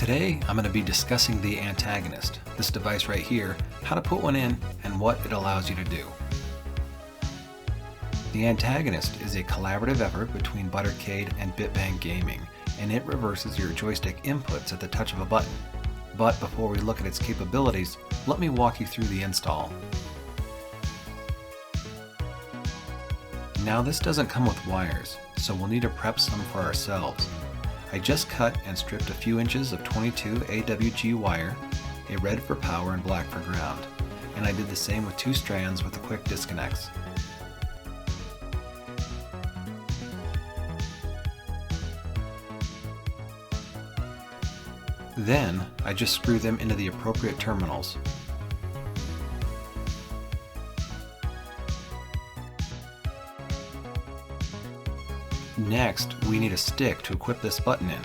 Today, I'm going to be discussing the Antagonist, this device right here, how to put one in, and what it allows you to do. The Antagonist is a collaborative effort between Buttercade and BitBang Gaming, and it reverses your joystick inputs at the touch of a button. But before we look at its capabilities, let me walk you through the install. Now this doesn't come with wires, so we'll need to prep some for ourselves. I just cut and stripped a few inches of 22 AWG wire, a red for power and black for ground, and I did the same with 2 strands with the quick disconnects. Then, I just screw them into the appropriate terminals. Next, we need a stick to equip this button in.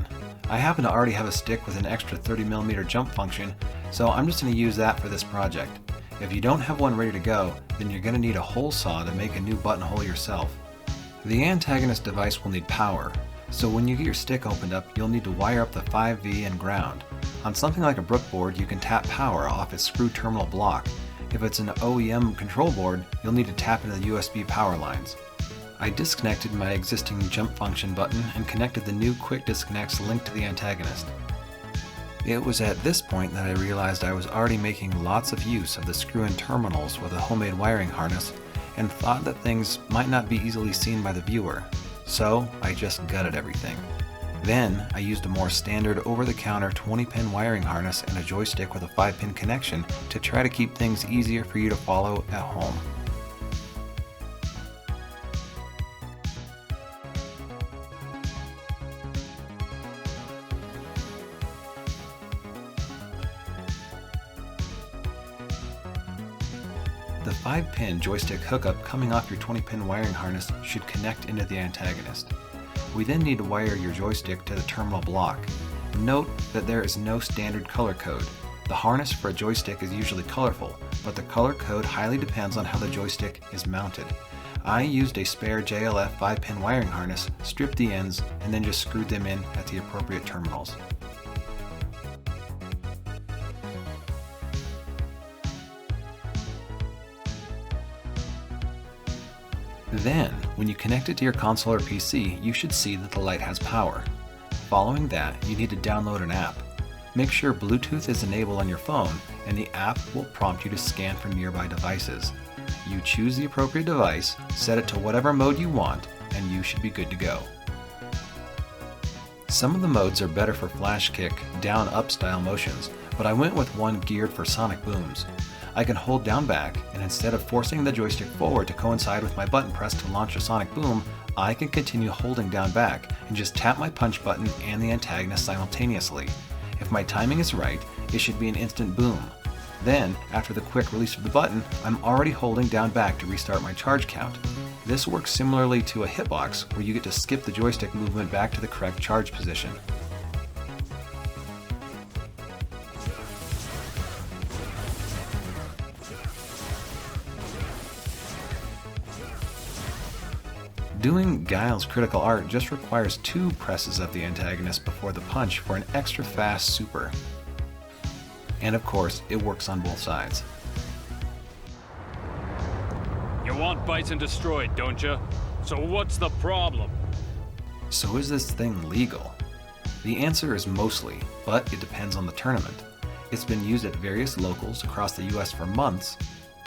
I happen to already have a stick with an extra 30mm jump function, so I'm just going to use that for this project. If you don't have one ready to go, then you're going to need a hole saw to make a new buttonhole yourself. The Antagonist device will need power, so when you get your stick opened up, you'll need to wire up the 5V and ground. On something like a Brook board, you can tap power off its screw terminal block. If it's an OEM control board, you'll need to tap into the USB power lines. I disconnected my existing jump function button and connected the new quick disconnects linked to the Antagonist. It was at this point that I realized I was already making lots of use of the screw-in terminals with a homemade wiring harness and thought that things might not be easily seen by the viewer, so I just gutted everything. Then I used a more standard over-the-counter 20-pin wiring harness and a joystick with a 5-pin connection to try to keep things easier for you to follow at home. The 5-pin joystick hookup coming off your 20-pin wiring harness should connect into the Antagonist. We then need to wire your joystick to the terminal block. Note that there is no standard color code. The harness for a joystick is usually colorful, but the color code highly depends on how the joystick is mounted. I used a spare JLF 5-pin wiring harness, stripped the ends, and then just screwed them in at the appropriate terminals. Then, when you connect it to your console or PC, you should see that the light has power. Following that, you need to download an app. Make sure Bluetooth is enabled on your phone, and the app will prompt you to scan for nearby devices. You choose the appropriate device, set it to whatever mode you want, and you should be good to go. Some of the modes are better for flash kick, down-up style motions, but I went with one geared for sonic booms. I can hold down back, and instead of forcing the joystick forward to coincide with my button press to launch a sonic boom, I can continue holding down back and just tap my punch button and the Antagonist simultaneously. If my timing is right, it should be an instant boom. Then, after the quick release of the button, I'm already holding down back to restart my charge count. This works similarly to a hitbox, where you get to skip the joystick movement back to the correct charge position. Doing Guile's critical art just requires 2 presses of the Antagonist before the punch for an extra fast super. And of course, it works on both sides. You want Bison destroyed, don't you? So what's the problem? So is this thing legal? The answer is mostly, but it depends on the tournament. It's been used at various locals across the US for months.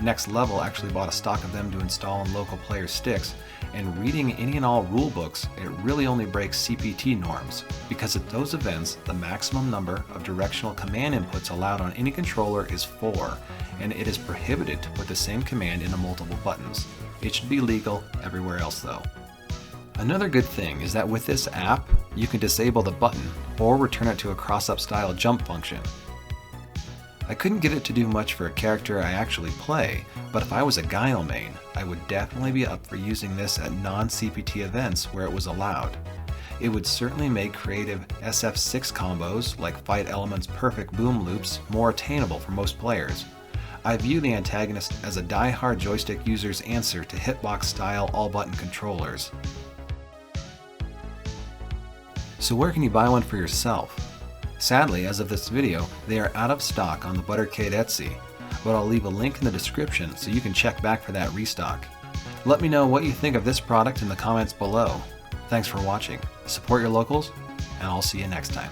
Next Level actually bought a stock of them to install on local players' sticks, and reading any and all rule books, it really only breaks CPT norms, because at those events, the maximum number of directional command inputs allowed on any controller is 4, and it is prohibited to put the same command into multiple buttons. It should be legal everywhere else though. Another good thing is that with this app, you can disable the button, or return it to a cross-up style jump function. I couldn't get it to do much for a character I actually play, but if I was a Guile main, I would definitely be up for using this at non-CPT events where it was allowed. It would certainly make creative SF6 combos like Fight Element's perfect boom loops more attainable for most players. I view the Antagonist as a die-hard joystick user's answer to hitbox-style all-button controllers. So where can you buy one for yourself? Sadly, as of this video, they are out of stock on the Buttercade Etsy, but I'll leave a link in the description so you can check back for that restock. Let me know what you think of this product in the comments below. Thanks for watching. Support your locals, and I'll see you next time.